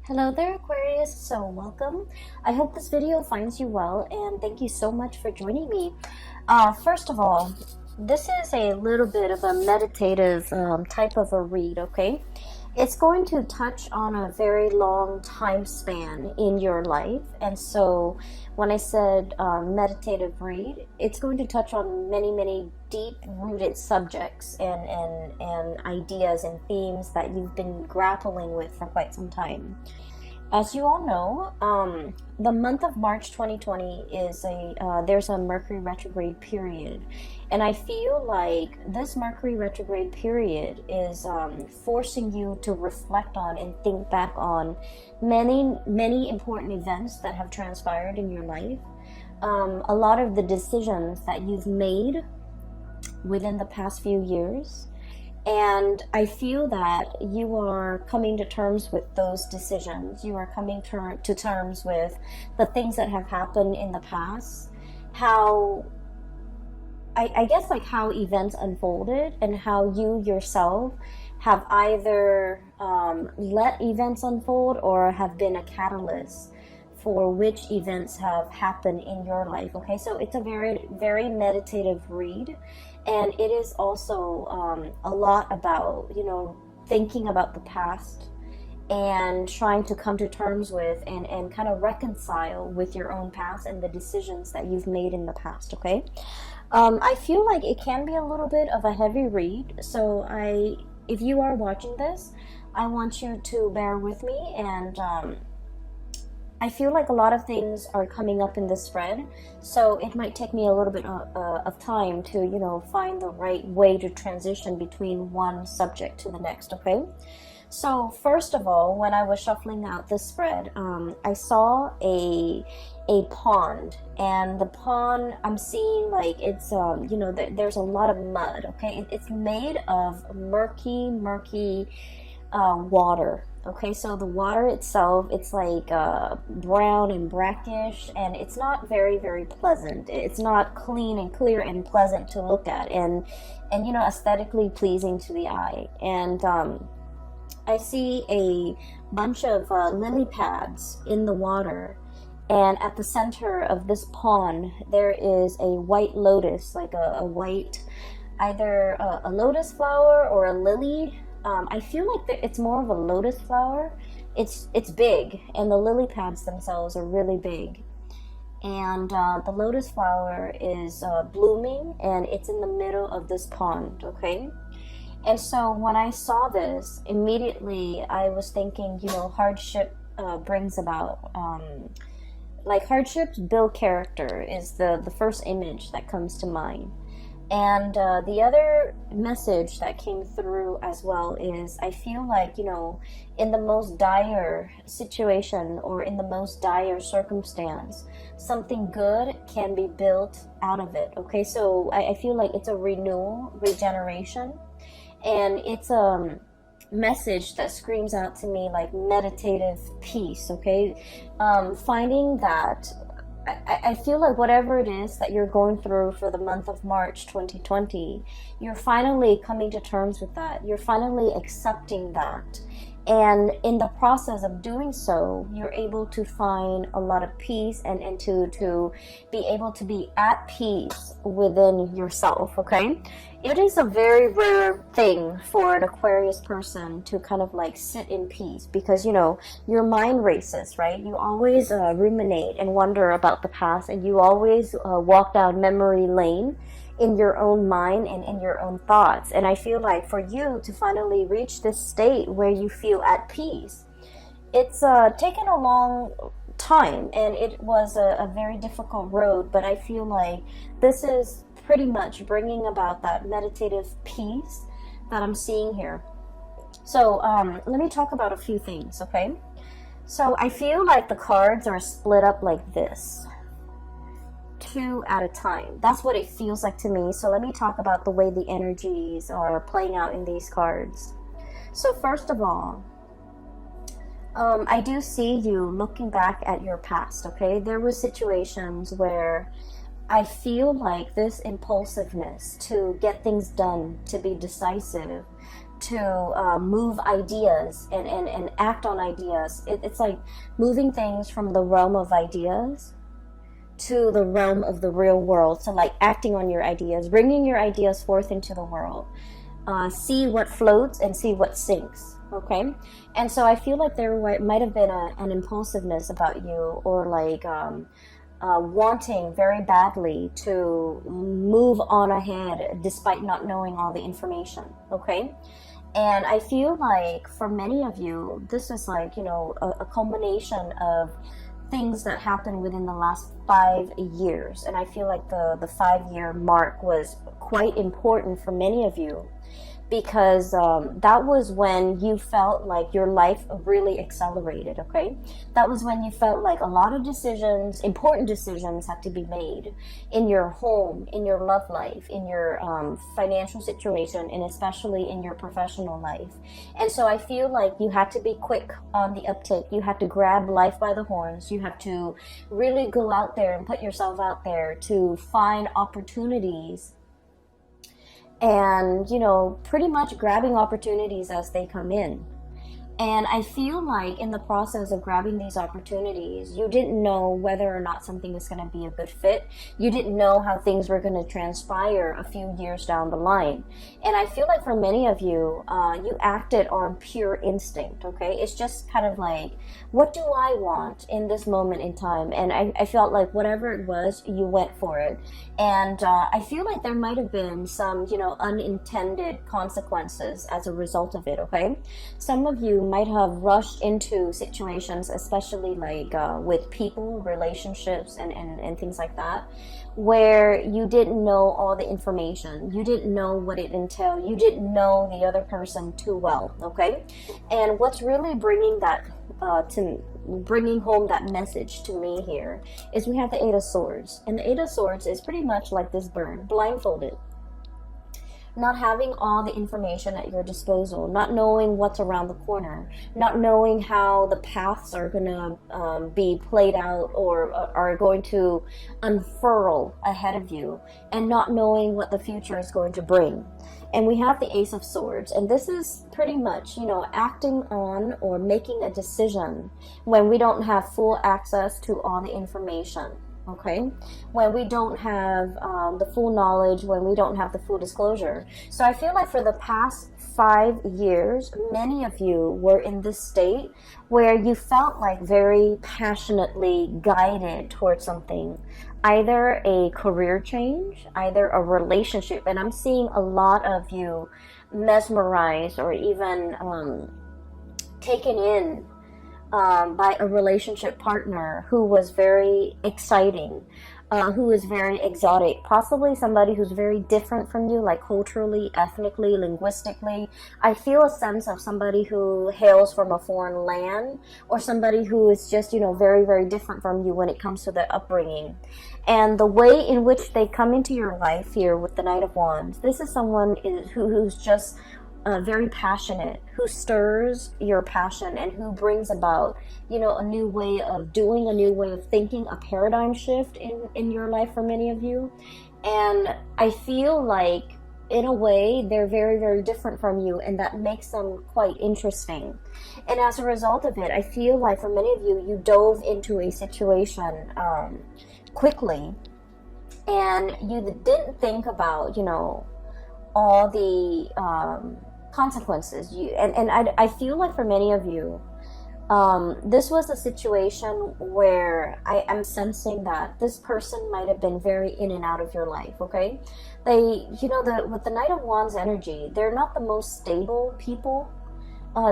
Hello there, Aquarius. So welcome. I hope this video finds you well, and thank you so much for joining me. First of all, this is a little bit of a meditative type of a read, okay? It's going to touch on a very long time span in your life, and so when I said meditative read, it's going to touch on many deep-rooted subjects and ideas and themes that you've been grappling with for quite some time. As you all know, the month of March 2020 is there's a Mercury retrograde period, and I feel like this Mercury retrograde period is forcing you to reflect on and think back on many important events that have transpired in your life. A lot of the decisions that you've made within the past few years. And I feel that you are coming to terms with those decisions. You are coming to terms with the things that have happened in the past. How, I guess, like how events unfolded and how you yourself have either let events unfold or have been a catalyst for which events have happened in your life. Okay, so it's a very meditative read, and it is also a lot about, thinking about the past and trying to come to terms with and kind of reconcile with your own past and the decisions that you've made in the past. Okay, I feel like it can be a little bit of a heavy read, so if you are watching this, I want you to bear with me, and I feel like a lot of things are coming up in this spread, so it might take me a little bit of time to, find the right way to transition between one subject to the next, okay? So first of all, when I was shuffling out this spread, I saw a pond, and the pond, I'm seeing like it's, there's a lot of mud, okay? It's made of murky water. Okay, so the water itself, it's like brown and brackish, and it's not very pleasant. It's not clean and clear and pleasant to look at, and aesthetically pleasing to the eye. And I see a bunch of lily pads in the water, and at the center of this pond there is a white lotus, like a white, either a lotus flower or a lily. I feel like it's more of a lotus flower. It's big, and the lily pads themselves are really big. And the lotus flower is blooming, and it's in the middle of this pond, okay? And so when I saw this, immediately I was thinking, hardship brings about, like hardships build character is the first image that comes to mind. And the other message that came through as well is I feel like, in the most dire situation or in the most dire circumstance, something good can be built out of it. Okay, so I feel like it's a renewal, regeneration, and it's a message that screams out to me like meditative peace. Okay, finding that I feel like whatever it is that you're going through for the month of March 2020, you're finally coming to terms with that. You're finally accepting that. And in the process of doing so, you're able to find a lot of peace and to be able to be at peace within yourself, okay? It is a very rare thing for an Aquarius person to kind of like sit in peace because, your mind races, right? You always ruminate and wonder about the past, and you always walk down memory lane in your own mind and in your own thoughts. And I feel like for you to finally reach this state where you feel at peace, it's taken a long time, and it was a very difficult road, but I feel like this is pretty much bringing about that meditative peace that I'm seeing here. So let me talk about a few things, okay? So I feel like the cards are split up like this, two at a time. That's what it feels like to me. So let me talk about the way the energies are playing out in these cards. So first of all, I do see you looking back at your past, okay? There were situations where I feel like this impulsiveness to get things done, to be decisive, to move ideas and act on ideas. It's like moving things from the realm of ideas to the realm of the real world. So like acting on your ideas, bringing your ideas forth into the world. See what floats and see what sinks. Okay, and so I feel like there might have been an impulsiveness about you, or like wanting very badly to move on ahead despite not knowing all the information. Okay, and I feel like for many of you, this is like, you know, a combination of things that happened within the last 5 years. And I feel like the 5-year mark was quite important for many of you, because that was when you felt like your life really accelerated. Okay, that was when you felt like a lot of decisions, important decisions, had to be made in your home, in your love life, in your financial situation, and especially in your professional life. And so I feel like you had to be quick on the uptake. You had to grab life by the horns. You have to really go out there and put yourself out there to find opportunities, and, you know, pretty much grabbing opportunities as they come in. And I feel like in the process of grabbing these opportunities, you didn't know whether or not something was going to be a good fit. You didn't know how things were going to transpire a few years down the line. And I feel like for many of you, you acted on pure instinct, okay? It's just kind of like, what do I want in this moment in time? And I felt like whatever it was, you went for it. And I feel like there might have been some, you know, unintended consequences as a result of it, okay? Some of you might have rushed into situations, especially like with people, relationships, and things like that, where you didn't know all the information. You didn't know what it entailed. You didn't know the other person too well, okay? And what's really bringing that bringing home that message to me here is we have the 8 of Swords. And the 8 of Swords is pretty much like this bird, blindfolded. Not having all the information at your disposal, not knowing what's around the corner, not knowing how the paths are going to be played out or are going to unfurl ahead of you, and not knowing what the future is going to bring. And we have the Ace of Swords, and this is pretty much, you know, acting on or making a decision when we don't have full access to all the information. Okay, when we don't have the full knowledge, when we don't have the full disclosure. So I feel like for the past 5 years, many of you were in this state where you felt like very passionately guided towards something, either a career change, either a relationship. And I'm seeing a lot of you mesmerized or even taken in by a relationship partner who was very exciting, who is very exotic, possibly somebody who's very different from you, like culturally, ethnically, linguistically. I feel a sense of somebody who hails from a foreign land, or somebody who is just, you know, very, very different from you when it comes to their upbringing. And the way in which they come into your life here with the Knight of Wands, this is someone who's just very passionate, who stirs your passion, and who brings about, you know, a new way of doing, a new way of thinking, a paradigm shift in your life for many of you. And I feel like, in a way, they're very, very different from you, and that makes them quite interesting. And as a result of it, I feel like for many of you, you dove into a situation quickly, and you didn't think about, you know, all the consequences. I feel like for many of you, this was a situation where I am sensing that this person might have been very in and out of your life, okay? They, you know, with the Knight of Wands energy, they're not the most stable people.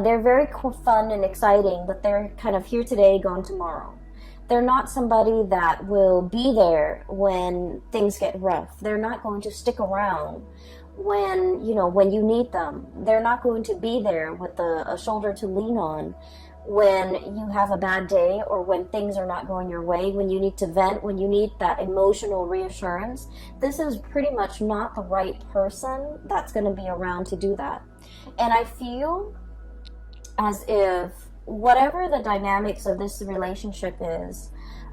They're very fun and exciting, but they're kind of here today, gone tomorrow. They're not somebody that will be there when things get rough. They're not going to stick around when, you know, when you need them. They're not going to be there with a shoulder to lean on when you have a bad day, or when things are not going your way, when you need to vent, when you need that emotional reassurance. This is pretty much not the right person that's going to be around to do that. And I feel as if whatever the dynamics of this relationship is,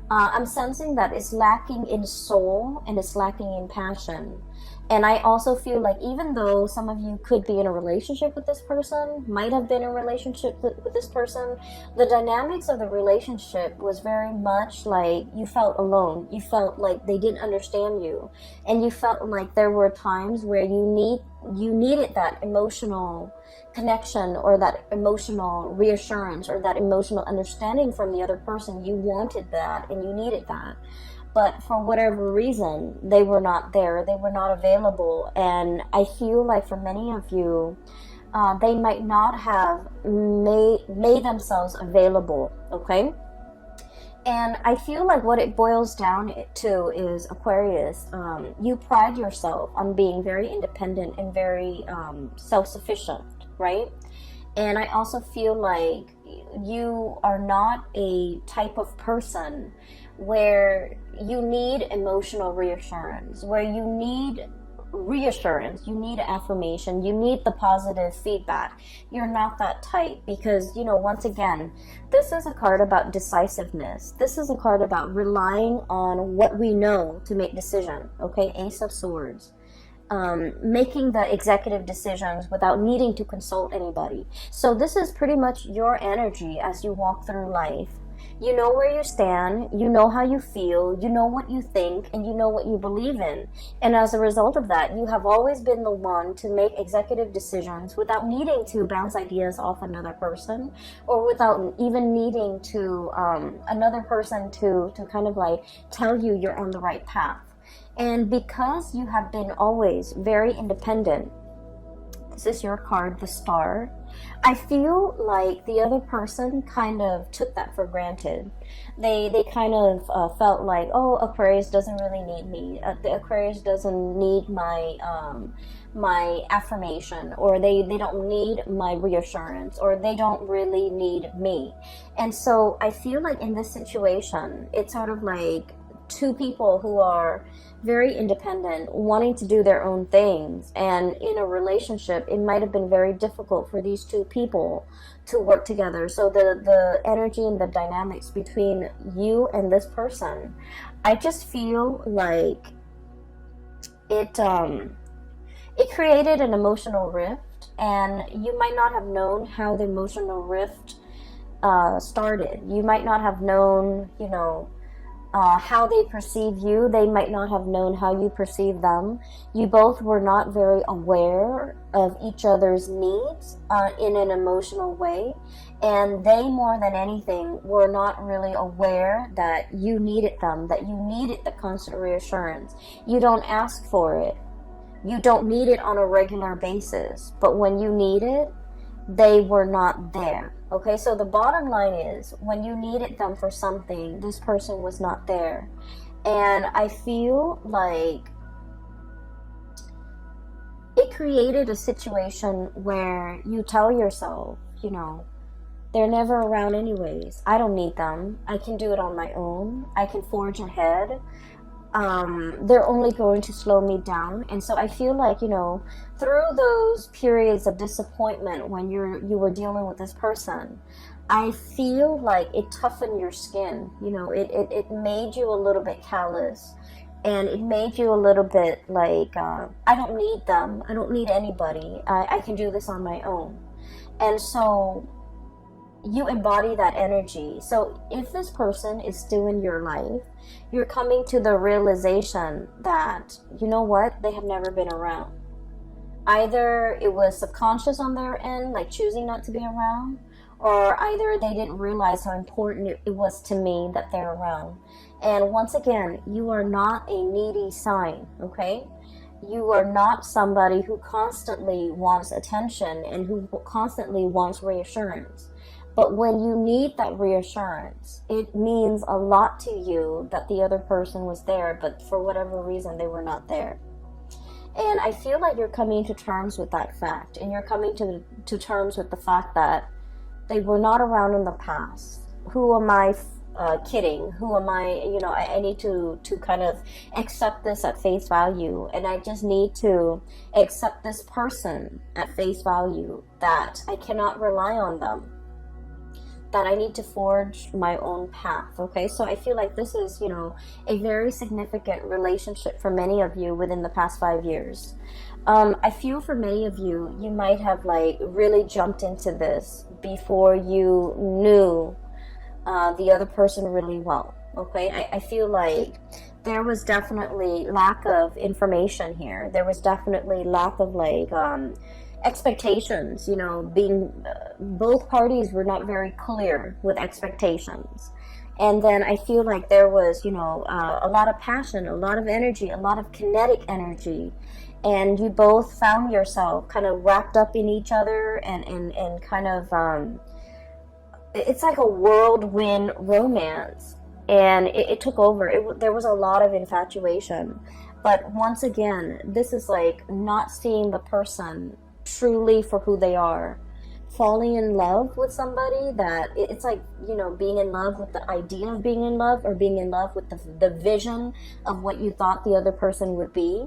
I'm sensing that it's lacking in soul and it's lacking in passion. And I also feel like even though some of you could be in a relationship with this person, might have been in a relationship with this person, the dynamics of the relationship was very much like you felt alone. You felt like they didn't understand you. And you felt like there were times where you needed that emotional connection or that emotional reassurance or that emotional understanding from the other person. You wanted that and you needed that. But for whatever reason, they were not there. They were not available. And I feel like for many of you, they might not have made themselves available, okay? And I feel like what it boils down to is, Aquarius, you pride yourself on being very independent and very self-sufficient, right? And I also feel like you are not a type of person where you need emotional reassurance, where you need reassurance, you need affirmation, you need the positive feedback. You're not that type because, you know, once again, this is a card about decisiveness. This is a card about relying on what we know to make decision, okay? Ace of Swords. Making the executive decisions without needing to consult anybody. So this is pretty much your energy as you walk through life. You know where you stand, you know how you feel, you know what you think, and you know what you believe in. And as a result of that, you have always been the one to make executive decisions without needing to bounce ideas off another person, or without even needing to another person to kind of like tell you you're on the right path. And because you have been always very independent, this is your card, the Star, I feel like the other person kind of took that for granted. They kind of felt like, oh, Aquarius doesn't really need me. The Aquarius doesn't need my affirmation, or they don't need my reassurance, or they don't really need me. And so I feel like in this situation, it's sort of like two people who are very independent, wanting to do their own things, and in a relationship it might have been very difficult for these two people to work together. So the energy and the dynamics between you and this person, I just feel like it created an emotional rift, and you might not have known how the emotional rift started. You might not have known, you know, how they perceive you. They might not have known how you perceive them. You both were not very aware of each other's needs in an emotional way, and they, more than anything, were not really aware that you needed them, that you needed the constant reassurance. You don't ask for it. You don't need it on a regular basis, but when you need it, they were not there. Okay, so the bottom line is, when you needed them for something, this person was not there. And I feel like it created a situation where you tell yourself, you know, they're never around anyways. I don't need them. I can do it on my own. I can forge ahead. They're only going to slow me down. And so I feel like, you know, through those periods of disappointment when you were dealing with this person, I feel like it toughened your skin. You know, it made you a little bit callous, and it made you a little bit like, I don't need them. I don't need anybody. I can do this on my own. And so you embody that energy. So if this person is still in your life, you're coming to the realization that, you know what, they have never been around. Either it was subconscious on their end, like choosing not to be around, or either they didn't realize how important it was to me that they're around. And once again, you are not a needy sign, okay? You are not somebody who constantly wants attention and who constantly wants reassurance. But when you need that reassurance, it means a lot to you that the other person was there, but for whatever reason, they were not there. And I feel like you're coming to terms with that fact, and you're coming to terms with the fact that they were not around in the past. Who am I kidding? Who am I? You know, I need to kind of accept this at face value, and I just need to accept this person at face value, that I cannot rely on them. that I need to forge my own path. Okay, so I feel like this is, you know, a very significant relationship for many of you within the past 5 years. I feel for many of you, you might have like really jumped into this before you knew the other person really well. Okay, I feel like there was definitely lack of information here. There was definitely lack of like expectations, you know, being both parties were not very clear with expectations. And then I feel like there was, you know, a lot of passion, a lot of energy, a lot of kinetic energy, and you both found yourself kind of wrapped up in each other, and kind of it's like a whirlwind romance, and it took over. There was a lot of infatuation, but once again, this is like not seeing the person truly for who they are, falling in love with somebody that it's like, you know, being in love with the idea of being in love, or being in love with the vision of what you thought the other person would be,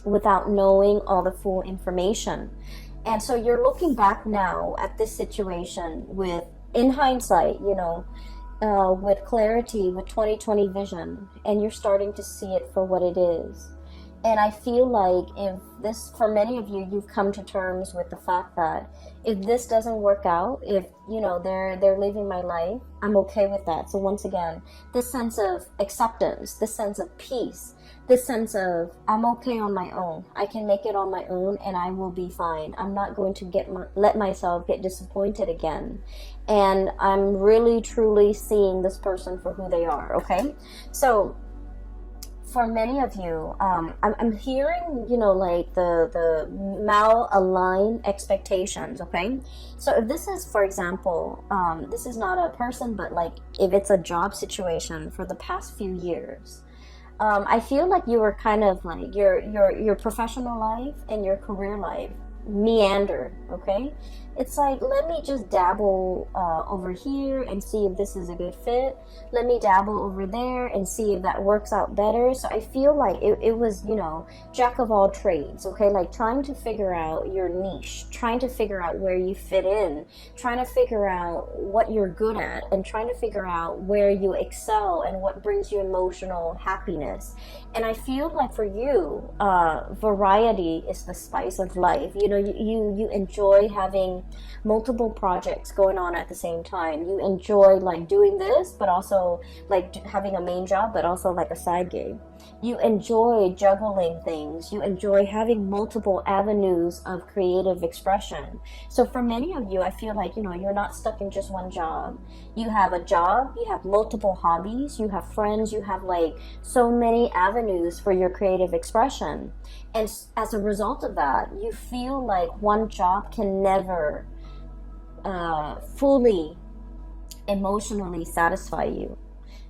without knowing all the full information. And so you're looking back now at this situation with, in hindsight, you know, with clarity, with 2020 vision, and you're starting to see it for what it is. And I feel like if this, for many of you, you've come to terms with the fact that if this doesn't work out, if, you know, they're living my life, I'm okay with that. So once again, this sense of acceptance, this sense of peace, this sense of I'm okay on my own. I can make it on my own, and I will be fine. I'm not going to let myself get disappointed again. And I'm really truly seeing this person for who they are. Okay, so for many of you, I'm hearing, you know, like the mal-aligned expectations. Okay, so if this is, for example, this is not a person, but like if it's a job situation for the past few years, I feel like you were kind of like your professional life and your career life meander. Okay, it's like, let me just dabble over here and see if this is a good fit. Let me dabble over there and see if that works out better. So I feel like it was, you know, jack of all trades. Okay, like trying to figure out your niche, trying to figure out where you fit in, trying to figure out what you're good at, and trying to figure out where you excel and what brings you emotional happiness. And I feel like for you, variety is the spice of life. You know, you enjoy having multiple projects going on at the same time. You enjoy like doing this, but also like having a main job, but also like a side gig. You enjoy juggling things. You enjoy having multiple avenues of creative expression. So for many of you, I feel like, you know, you're not stuck in just one job. You have a job, you have multiple hobbies, you have friends, you have like so many avenues for your creative expression. And as a result of that, you feel like one job can never fully emotionally satisfy you.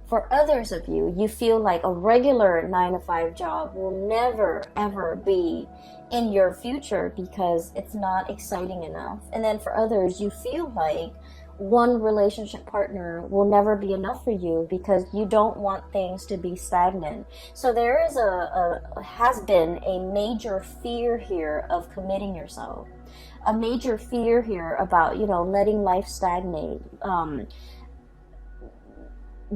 For others of you, you feel like a regular 9-to-5 job will never ever be in your future because it's not exciting enough. And then for others, you feel like one relationship partner will never be enough for you because you don't want things to be stagnant. So there is has been a major fear here of committing yourself, a major fear here about, you know, letting life stagnate,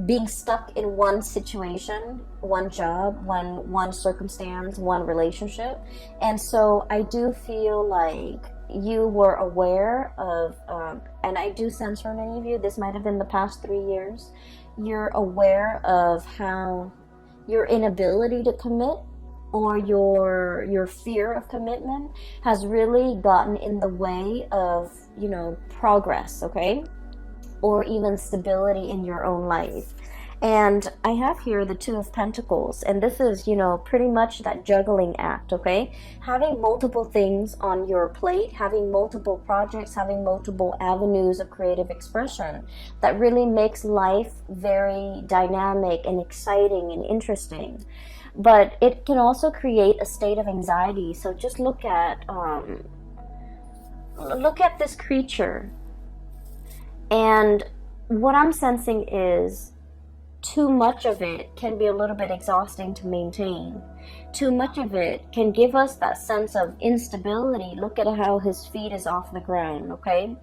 being stuck in one situation, one job, one circumstance, one relationship. And so I do feel like you were aware of, and I do sense for many of you, this might have been the past 3 years, you're aware of how your inability to commit, or your fear of commitment, has really gotten in the way of, you know, progress, okay? Or even stability in your own life. And I have here the Two of Pentacles, and this is, you know, pretty much that juggling act, okay? Having multiple things on your plate, having multiple projects, having multiple avenues of creative expression that really makes life very dynamic and exciting and interesting. But it can also create a state of anxiety. So just look at this creature. And what I'm sensing is too much of it can be a little bit exhausting to maintain. Too much of it can give us that sense of instability. Look at how his feet is off the ground, okay?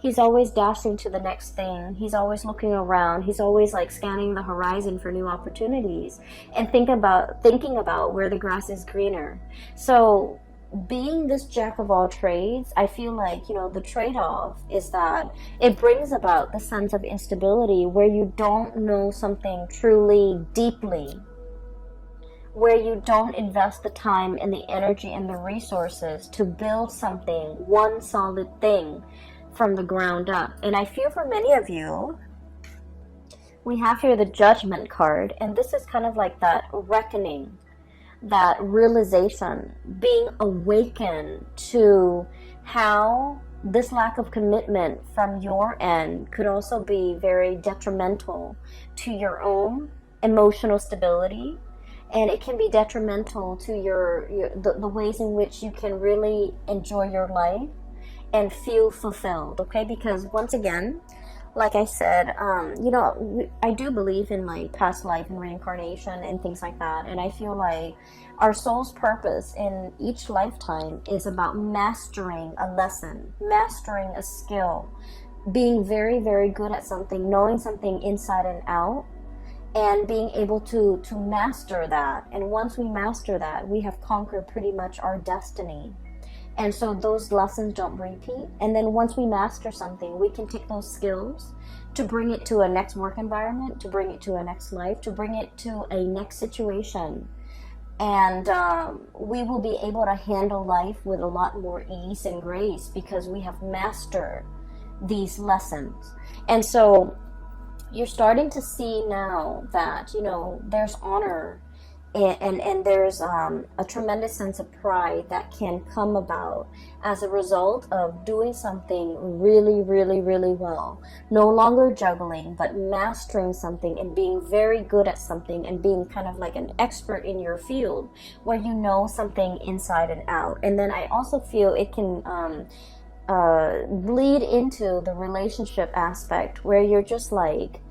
He's always dashing to the next thing. He's always looking around. He's always like scanning the horizon for new opportunities and thinking about where the grass is greener. So being this jack of all trades, I feel like, the trade-off is that it brings about the sense of instability where you don't know something truly deeply, where you don't invest the time and the energy and the resources to build something, one solid thing from the ground up. And I feel for many of you, we have here the Judgment card, and this is kind of like that reckoning, that realization, being awakened to how this lack of commitment from your end could also be very detrimental to your own emotional stability, and it can be detrimental to the ways in which you can really enjoy your life and feel fulfilled. Okay, because once again, like I said, I do believe in like past life and reincarnation and things like that. And I feel like our soul's purpose in each lifetime is about mastering a lesson, mastering a skill, being very, very good at something, knowing something inside and out, and being able to master that. And once we master that, we have conquered pretty much our destiny. And so those lessons don't repeat. And then once we master something, we can take those skills to bring it to a next work environment, to bring it to a next life, to bring it to a next situation. And we will be able to handle life with a lot more ease and grace because we have mastered these lessons. And so you're starting to see now that, there's honor and there's a tremendous sense of pride that can come about as a result of doing something really, really, really well. No longer juggling, but mastering something and being very good at something and being kind of like an expert in your field where you know something inside and out. And then I also feel it can bleed into the relationship aspect where you're just like,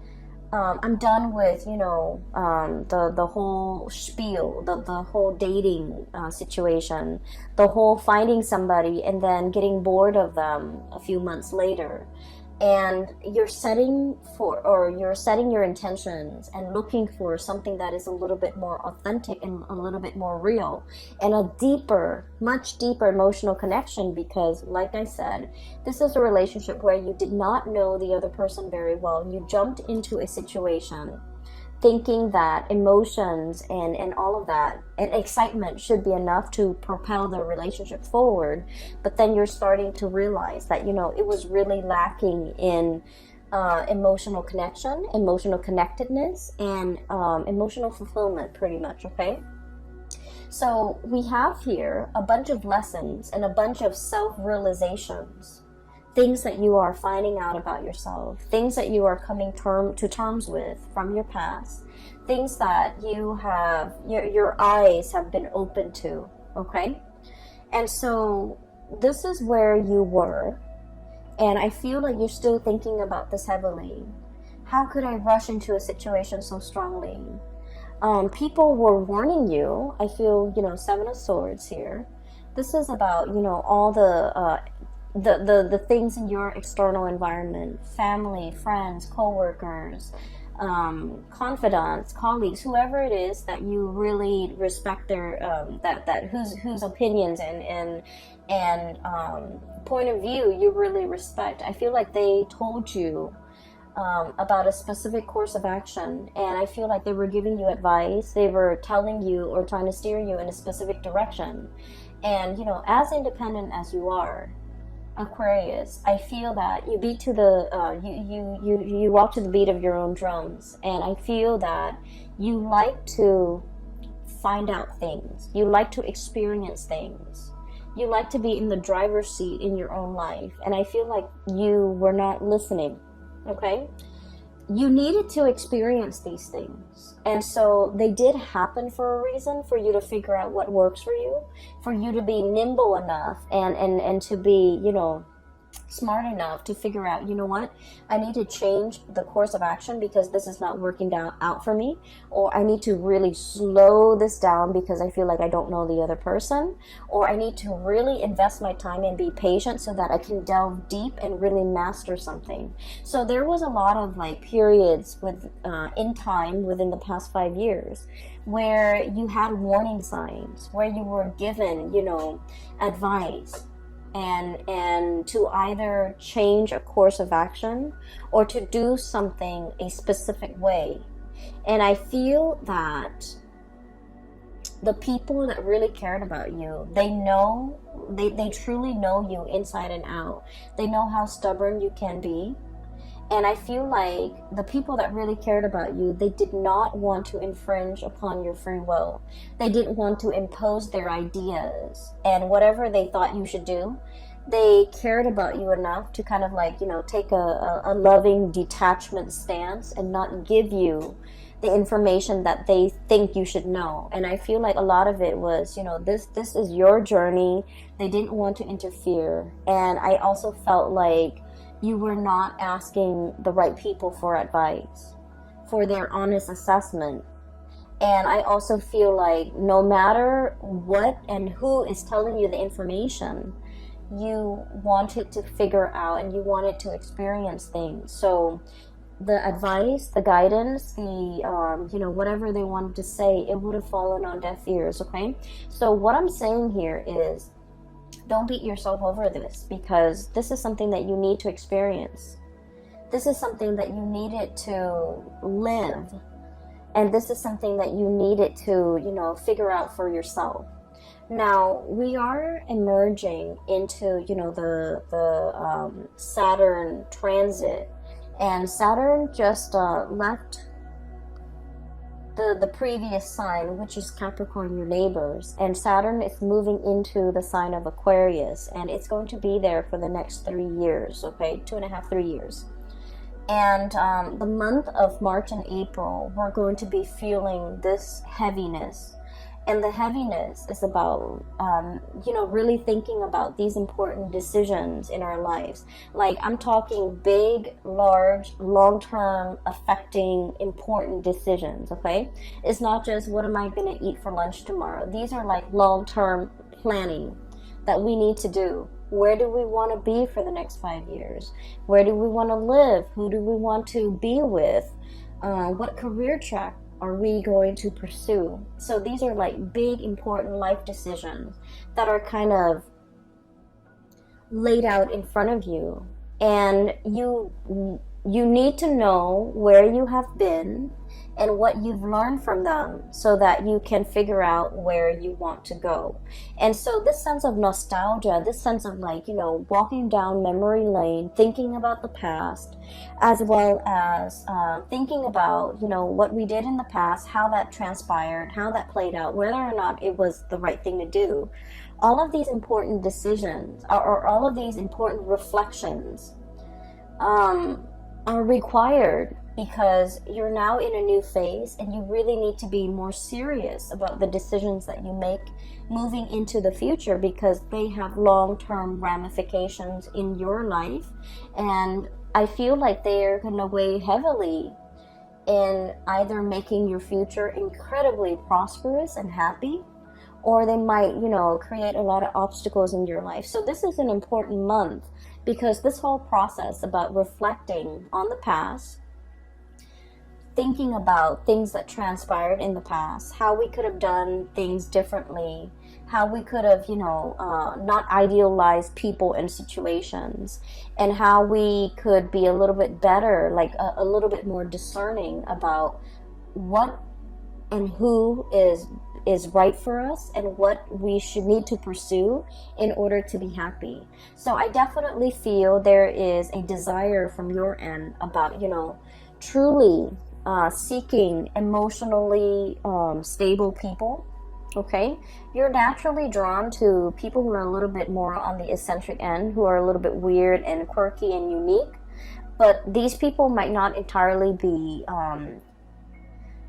I'm done with, the whole spiel, the whole dating situation, the whole finding somebody and then getting bored of them a few months later. And you're setting your intentions and looking for something that is a little bit more authentic and a little bit more real and a deeper, much deeper emotional connection, because like I said, this is a relationship where you did not know the other person very well. You jumped into a situation thinking that emotions and all of that and excitement should be enough to propel the relationship forward, but then you're starting to realize that it was really lacking in emotional connection, emotional connectedness, and emotional fulfillment, pretty much. Okay, so we have here a bunch of lessons and a bunch of self-realizations, things that you are finding out about yourself, things that you are coming to terms with from your past, things that you have, your eyes have been open to, okay? And so this is where you were, and I feel like you're still thinking about this heavily. How could I rush into a situation so strongly? People were warning you. I feel, Seven of Swords here. This is about, all the things in your external environment, family, friends, co-workers, confidants, colleagues, whoever it is that you really respect their whose opinions and point of view you really respect. I feel like they told you about a specific course of action, and I feel like they were giving you advice. They were telling you or trying to steer you in a specific direction. And as independent as you are, Aquarius, I feel that you beat to the you walk to the beat of your own drums, and I feel that you like to find out things, you like to experience things, you like to be in the driver's seat in your own life, and I feel like you were not listening. Okay, you needed to experience these things, and so they did happen for a reason, for you to figure out what works for you to be nimble enough and to be smart enough to figure out, you know what, I need to change the course of action because this is not working out for me, or I need to really slow this down because I feel like I don't know the other person, or I need to really invest my time and be patient so that I can delve deep and really master something. So there was a lot of like periods with in time within the past 5 years where you had warning signs, where you were given, you know, advice, and to either change a course of action or to do something a specific way. And I feel that the people that really cared about you, they truly know you inside and out. They know how stubborn you can be. And I feel like the people that really cared about you, they did not want to infringe upon your free will. They didn't want to impose their ideas and whatever they thought you should do. They cared about you enough to kind of like, you know, take a loving detachment stance and not give you the information that they think you should know. And I feel like a lot of it was, you know, this is your journey. They didn't want to interfere. And I also felt like you were not asking the right people for advice, for their honest assessment. And I also feel like no matter what and who is telling you the information, you wanted to figure out and you wanted to experience things. So the advice, the guidance, the you know, whatever they wanted to say, it would have fallen on deaf ears. Okay, so what I'm saying here is, don't beat yourself over this, because this is something that you need to experience. This is something that you needed to live. And this is something that you needed to, you know, figure out for yourself. Now, we are emerging into, you know, the Saturn transit. And Saturn just left the previous sign, which is Capricorn, your neighbors, and Saturn is moving into the sign of Aquarius, and it's going to be there for the next 3 years, okay, 2.5, 3 years. And the month of March and April, we're going to be feeling this heaviness. And the heaviness is about, you know, really thinking about these important decisions in our lives. Like, I'm talking big, large, long-term, affecting, important decisions, okay? It's not just, what am I going to eat for lunch tomorrow? These are like long-term planning that we need to do. Where do we want to be for the next 5 years? Where do we want to live? Who do we want to be with? What career track are we going to pursue? So these are like big, important life decisions that are kind of laid out in front of you. And you need to know where you have been and what you've learned from them so that you can figure out where you want to go. And so this sense of nostalgia, this sense of like, you know, walking down memory lane, thinking about the past, as well as thinking about, you know, what we did in the past, how that transpired, how that played out, whether or not it was the right thing to do. All of these important decisions, or all of these important reflections, are required because you're now in a new phase and you really need to be more serious about the decisions that you make moving into the future, because they have long-term ramifications in your life. And I feel like they're going to weigh heavily in either making your future incredibly prosperous and happy, or they might, you know, create a lot of obstacles in your life. So this is an important month, because this whole process about reflecting on the past, thinking about things that transpired in the past, how we could have done things differently, how we could have, you know, not idealized people and situations, and how we could be a little bit better, like a little bit more discerning about what and who is right for us and what we should need to pursue in order to be happy. So I definitely feel there is a desire from your end about, you know, truly seeking emotionally stable people. Okay, you're naturally drawn to people who are a little bit more on the eccentric end, who are a little bit weird and quirky and unique, but these people might not entirely be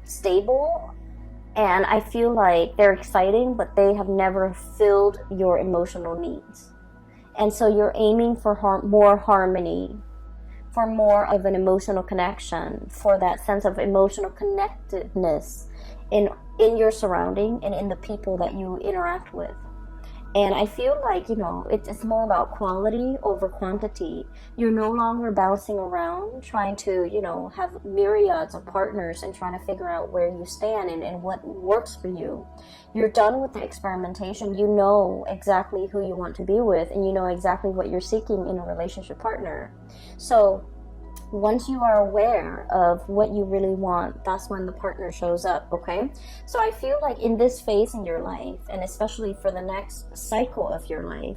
stable. And I feel like they're exciting, but they have never filled your emotional needs. And so you're aiming for more harmony, for more of an emotional connection, for that sense of emotional connectedness in your surrounding and in the people that you interact with. And I feel like, it's more about quality over quantity. You're no longer bouncing around trying to, have myriads of partners and trying to figure out where you stand and what works for you. You're done with the experimentation. You know exactly who you want to be with, and you know exactly what you're seeking in a relationship partner. So once you are aware of what you really want, that's when the partner shows up, okay? So I feel like in this phase in your life, and especially for the next cycle of your life,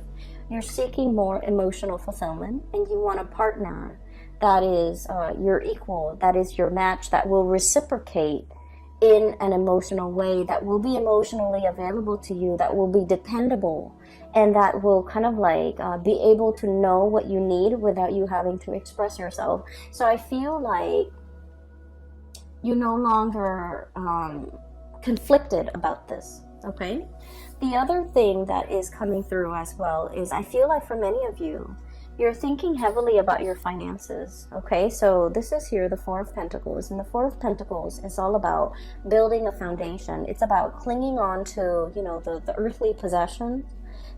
you're seeking more emotional fulfillment, and you want a partner that is your equal, that is your match, that will reciprocate in an emotional way, that will be emotionally available to you, that will be dependable, and that will kind of be able to know what you need without you having to express yourself. So I feel like you're no longer conflicted about this, okay? The other thing that is coming through as well is I feel like for many of you, you're thinking heavily about your finances, okay? So this is here, the Four of Pentacles. And the Four of Pentacles is all about building a foundation. It's about clinging on to, the earthly possessions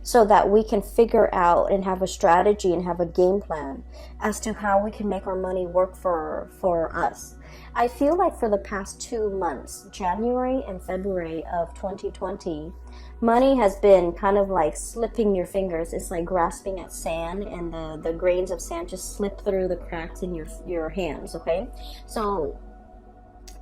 so that we can figure out and have a strategy and have a game plan as to how we can make our money work for us. I feel like for the past 2 months, January and February of 2020, money has been kind of like slipping your fingers. It's like grasping at sand, and the grains of sand just slip through the cracks in your hands, okay? So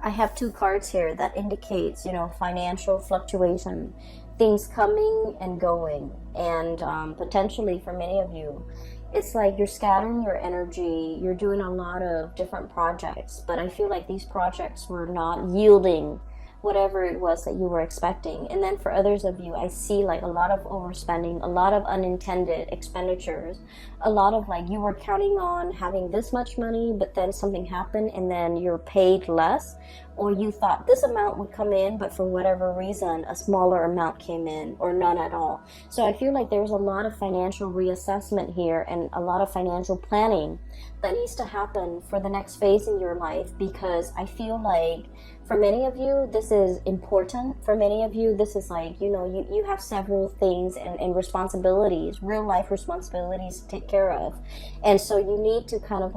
I have 2 cards here that indicates, financial fluctuation, things coming and going, and potentially for many of you, it's like you're scattering your energy, you're doing a lot of different projects, but I feel like these projects were not yielding whatever it was that you were expecting. And then for others of you, I see like a lot of overspending, a lot of unintended expenditures, a lot of you were counting on having this much money, but then something happened and then you're paid less, or you thought this amount would come in, but for whatever reason, a smaller amount came in, or none at all. So I feel like there's a lot of financial reassessment here and a lot of financial planning that needs to happen for the next phase in your life, because I feel like for many of you, this is important. For many of you, this is you have several things and responsibilities, real life responsibilities to take care of. And so you need to kind of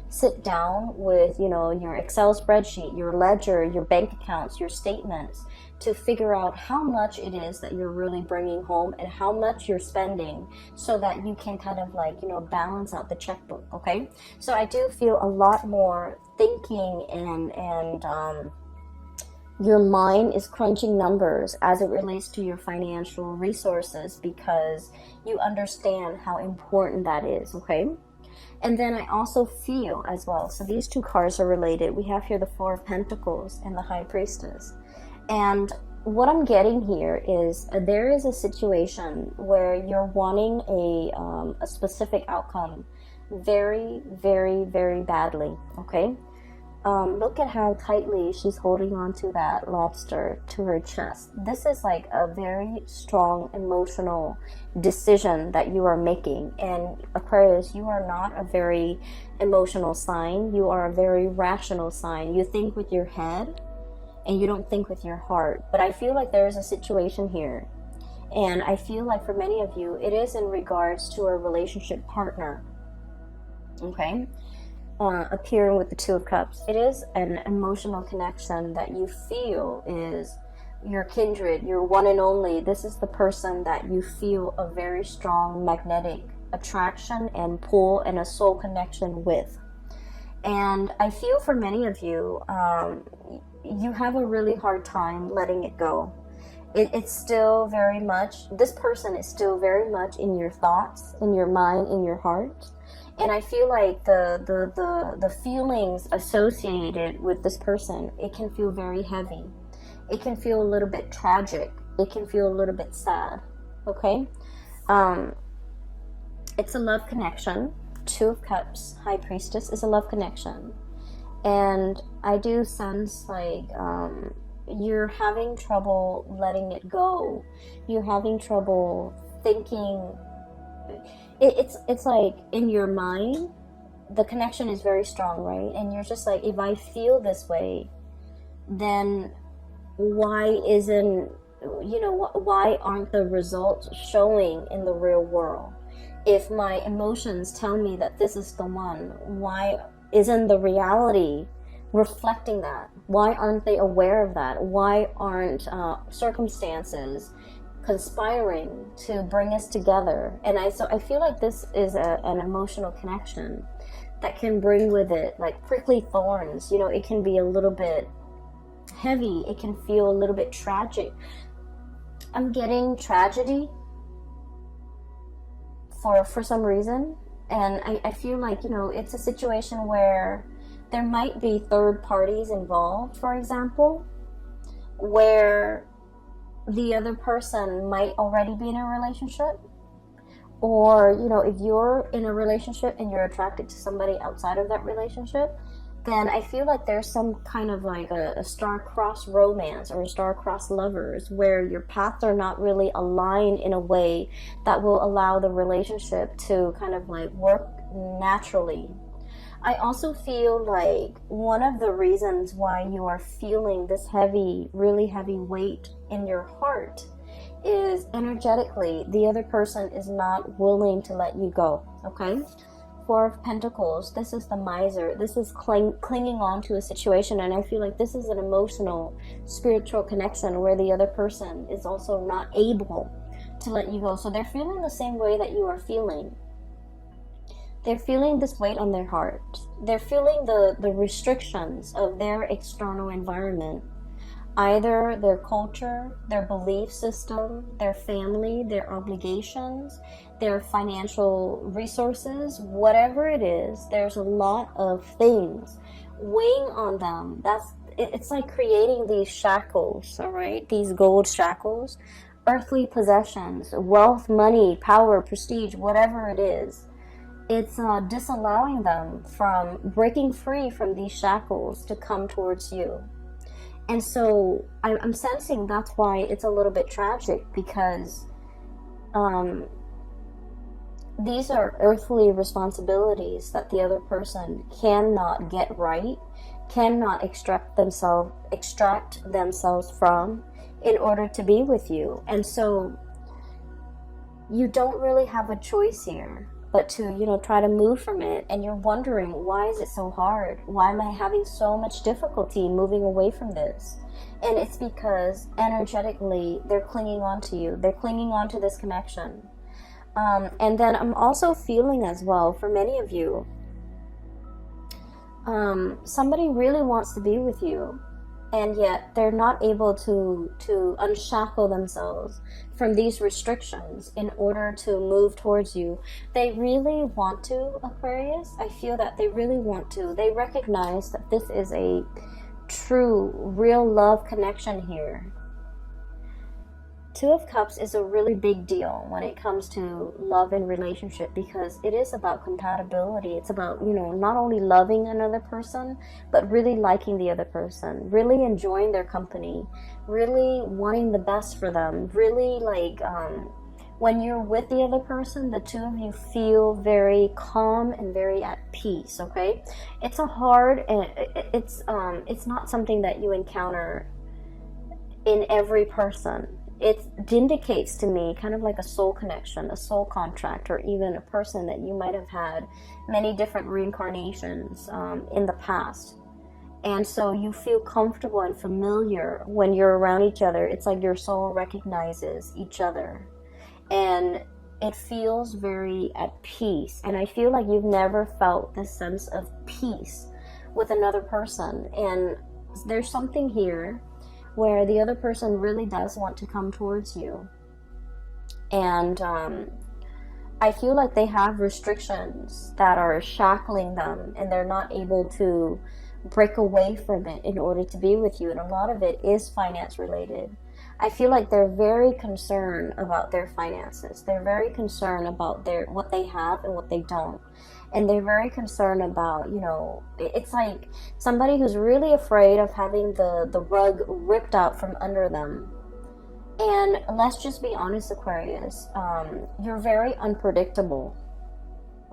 sit down with, your Excel spreadsheet, your ledger, your bank accounts, your statements, to figure out how much it is that you're really bringing home and how much you're spending, so that you can kind of balance out the checkbook, okay? So I do feel a lot more thinking and your mind is crunching numbers as it relates to your financial resources, because you understand how important that is, okay? And then I also feel as well, so these 2 cards are related. We have here the Four of Pentacles and the High Priestess. And what I'm getting here is there is a situation where you're wanting a specific outcome very, very, very badly, okay? Look at how tightly she's holding on to that lobster to her chest. This is like a very strong emotional decision that you are making. And Aquarius, you are not a very emotional sign. You are a very rational sign. You think with your head and you don't think with your heart. But I feel like there is a situation here. And I feel like for many of you, it is in regards to a relationship partner. Okay? Appearing with the Two of Cups. It is an emotional connection that you feel is your kindred, your one and only. This is the person that you feel a very strong magnetic attraction and pull and a soul connection with. And I feel for many of you, you have a really hard time letting it go. It's still very much, this person is still very much in your thoughts, in your mind, in your heart. And I feel like the feelings associated with this person, it can feel very heavy. It can feel a little bit tragic. It can feel a little bit sad. Okay? It's a love connection. Two of Cups, High Priestess is a love connection. And I do sense you're having trouble letting it go. You're having trouble thinking. it's like in your mind, the connection is very strong, right? And you're just like, if I feel this way, then why isn't, why aren't the results showing in the real world? If my emotions tell me that this is the one, why isn't the reality reflecting that? Why aren't they aware of that? Why aren't circumstances conspiring to bring us together? And so I feel like this is an emotional connection that can bring with it like prickly thorns. It can be a little bit heavy. It can feel a little bit tragic. I'm getting tragedy for some reason, and I feel like it's a situation where there might be third parties involved, for example, where the other person might already be in a relationship, or if you're in a relationship and you're attracted to somebody outside of that relationship, then I feel like there's some kind of like a star-crossed romance or star-crossed lovers where your paths are not really aligned in a way that will allow the relationship to kind of like work naturally. I also feel like one of the reasons why you are feeling this heavy, really heavy weight in your heart is energetically the other person is not willing to let you go, okay? Four of Pentacles, this is the miser. This is clinging on to a situation, and I feel like this is an emotional, spiritual connection where the other person is also not able to let you go. So they're feeling the same way that you are feeling. They're feeling this weight on their heart. They're feeling the restrictions of their external environment. Either their culture, their belief system, their family, their obligations, their financial resources, whatever it is, there's a lot of things weighing on them. It's like creating these shackles, all right? These gold shackles, earthly possessions, wealth, money, power, prestige, whatever it is. It's disallowing them from breaking free from these shackles to come towards you. And so I'm sensing that's why it's a little bit tragic, because these are earthly responsibilities that the other person cannot get right, cannot extract themselves from in order to be with you. And so you don't really have a choice here but to, try to move from it. And you're wondering, why is it so hard? Why am I having so much difficulty moving away from this? And it's because energetically, they're clinging on to you. They're clinging on to this connection. And then I'm also feeling as well, for many of you, somebody really wants to be with you, and yet they're not able to unshackle themselves from these restrictions in order to move towards you. They really want to, Aquarius. I feel that they really want to. They recognize that this is a true, real love connection here. Two of Cups is a really big deal when it comes to love and relationship, because it is about compatibility. It's about, not only loving another person, but really liking the other person, really enjoying their company, really wanting the best for them, really when you're with the other person, the two of you feel very calm and very at peace, okay? It's it's not something that you encounter in every person. It indicates to me kind of like a soul connection, a soul contract, or even a person that you might have had many different reincarnations in the past. And so you feel comfortable and familiar when you're around each other. It's like your soul recognizes each other. And it feels very at peace. And I feel like you've never felt this sense of peace with another person. And there's something here where the other person really does want to come towards you. And I feel like they have restrictions that are shackling them, and they're not able to break away from it in order to be with you. And a lot of it is finance related. I feel like they're very concerned about their finances. They're very concerned about what they have and what they don't. And they're very concerned about, it's like somebody who's really afraid of having the rug ripped out from under them. And let's just be honest, Aquarius, you're very unpredictable.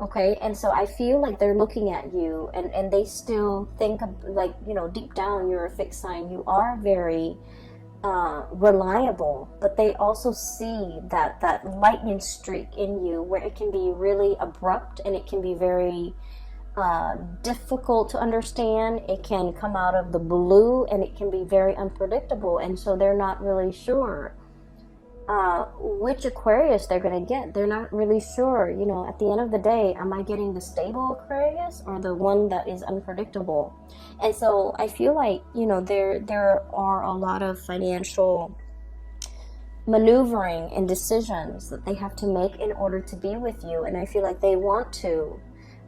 Okay, and so I feel like they're looking at you, and they still think of, like, you know, deep down you're a fixed sign. You are very reliable, but they also see that lightning streak in you where it can be really abrupt, and it can be very difficult to understand. It can come out of the blue, and it can be very unpredictable, and so they're not really sure which Aquarius they're going to get. They're not really sure, you know, at the end of the day, am I getting the stable Aquarius or the one that is unpredictable? And so I feel like, you know, there are a lot of financial maneuvering and decisions that they have to make in order to be with you. And I feel like they want to,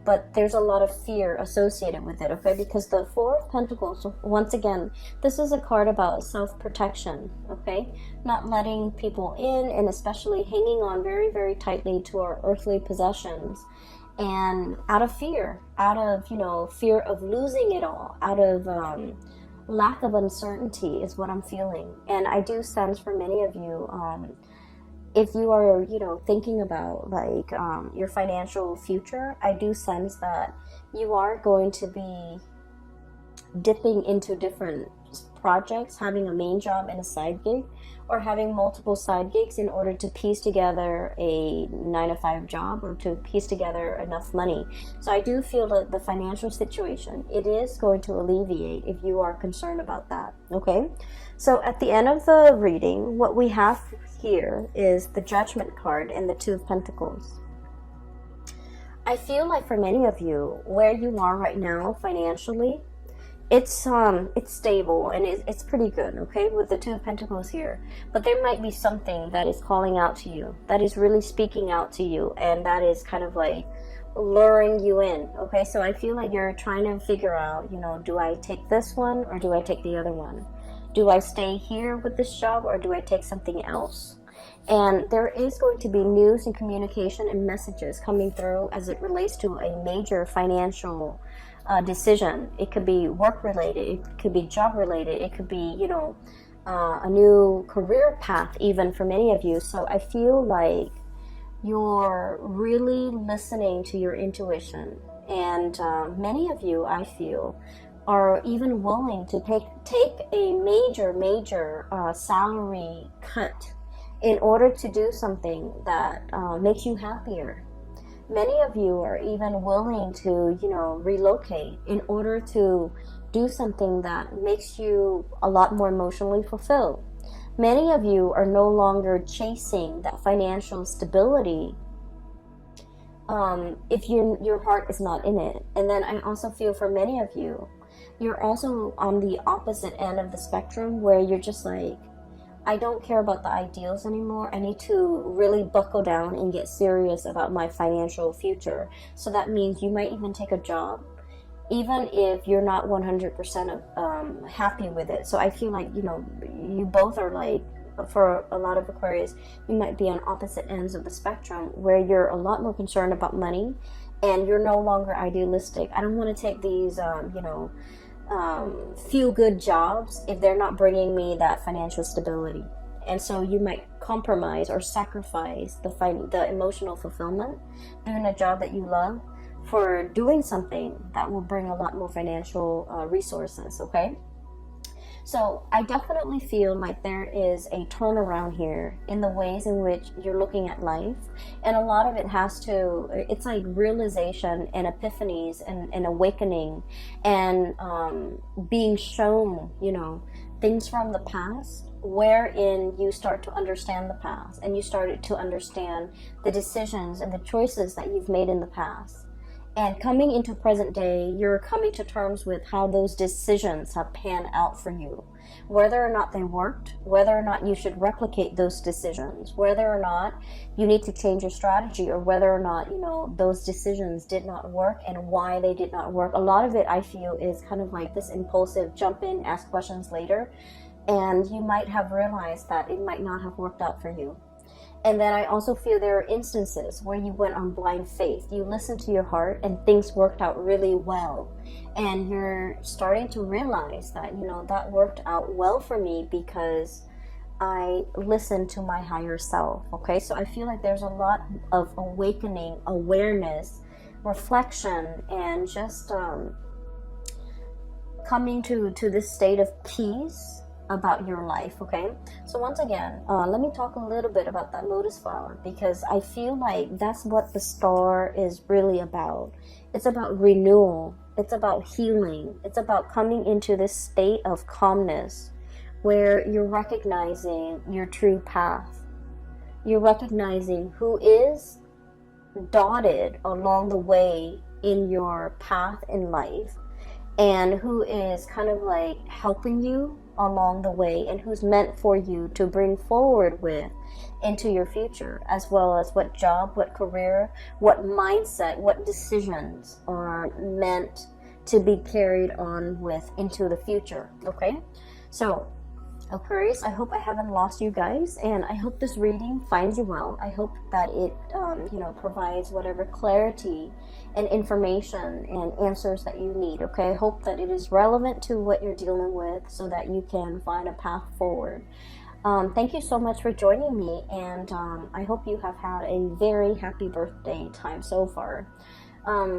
but there's a lot of fear associated with it, okay? Because the Four of Pentacles, once again, this is a card about self-protection, okay? Not letting people in, and especially hanging on very, very tightly to our earthly possessions. And out of fear, you know, fear of losing it all, out of lack of uncertainty is what I'm feeling. And I do sense for many of you, if you are, you know, thinking about like your financial future, I do sense that you are going to be dipping into different projects, having a main job and a side gig, or having multiple side gigs in order to piece together a 9-to-5 job, or to piece together enough money. So I do feel that the financial situation, it is going to alleviate if you are concerned about that, okay? So at the end of the reading, what we have here is the Judgment card and the Two of Pentacles. I feel like for many of you, where you are right now financially, it's stable, and it's pretty good, okay, with the Two of Pentacles here. But there might be something that is calling out to you, that is really speaking out to you, and that is kind of like luring you in, okay? So I feel like you're trying to figure out, you know, do I take this one or do I take the other one? Do I stay here with this job or do I take something else? And there is going to be news and communication and messages coming through as it relates to a major financial decision. It could be work related, it could be job related, it could be, you know, a new career path even for many of you. So I feel like you're really listening to your intuition, and many of you, I feel, are even willing to take a major salary cut in order to do something that makes you happier. Many of you are even willing to, you know, relocate in order to do something that makes you a lot more emotionally fulfilled. Many of you are no longer chasing that financial stability if your heart is not in it. And then I also feel for many of you, you're also on the opposite end of the spectrum, where you're just like, I don't care about the ideals anymore. I need to really buckle down and get serious about my financial future. So that means you might even take a job, even if you're not 100% happy with it. So I feel like, you know, you both are like, for a lot of Aquarius, you might be on opposite ends of the spectrum, where you're a lot more concerned about money and you're no longer idealistic. I don't want to take these, you know, feel-good jobs if they're not bringing me that financial stability. And so you might compromise or sacrifice the emotional fulfillment doing a job that you love for doing something that will bring a lot more financial resources, okay? So I definitely feel like there is a turnaround here in the ways in which you're looking at life. And a lot of it has to, it's like realization and epiphanies and awakening and being shown, you know, things from the past, wherein you start to understand the past and you started to understand the decisions and the choices that you've made in the past. And coming into present day, you're coming to terms with how those decisions have panned out for you. Whether or not they worked, whether or not you should replicate those decisions, whether or not you need to change your strategy, or whether or not, you know, those decisions did not work and why they did not work. A lot of it, I feel, is kind of like this impulsive jump in, ask questions later. And you might have realized that it might not have worked out for you. And then I also feel there are instances where you went on blind faith. You listened to your heart and things worked out really well. And you're starting to realize that, you know, that worked out well for me because I listened to my higher self, okay? So I feel like there's a lot of awakening, awareness reflection and just coming to this state of peace about your life. Okay, so once again, let me talk a little bit about that lotus flower, because I feel like that's what the star is really about. It's about renewal, it's about healing, it's about coming into this state of calmness where you're recognizing your true path. You're recognizing who is dotted along the way in your path in life, and who is kind of like helping you along the way, and who's meant for you to bring forward with into your future, as well as what job, what career, what mindset, what decisions are meant to be carried on with into the future. Okay, so Aquarius, I hope I haven't lost you guys, and I hope this reading finds you well. I hope that it provides whatever clarity and information and answers that you need. Okay, I hope that it is relevant to what you're dealing with, so that you can find a path forward. Thank you so much for joining me, and I hope you have had a very happy birthday time so far.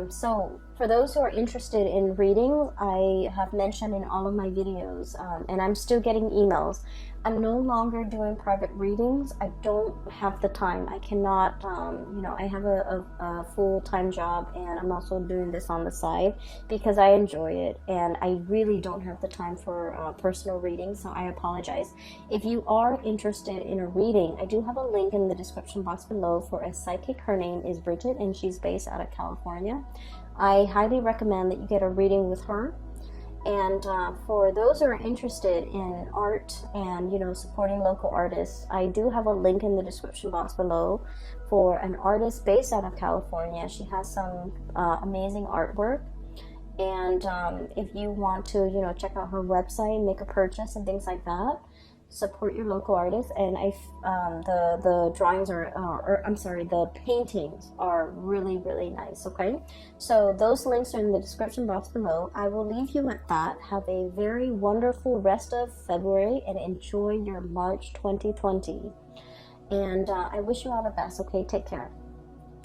So for those who are interested in reading, I have mentioned in all of my videos, and I'm still getting emails, I'm no longer doing private readings. I don't have the time. I cannot, I have a full-time job, and I'm also doing this on the side because I enjoy it, and I really don't have the time for personal readings, so I apologize. If you are interested in a reading, I do have a link in the description box below for a psychic. Her name is Bridget, and she's based out of California. I highly recommend that you get a reading with her. And for those who are interested in art and supporting local artists, I do have a link in the description box below for an artist based out of California. She has some amazing artwork, and if you want to check out her website, make a purchase and things like that, support your local artists. And the drawings the paintings are really, really nice. Okay, so those links are in the description box below. I will leave you at that. Have a very wonderful rest of February, and enjoy your March 2020, and I wish you all the best. Okay, take care.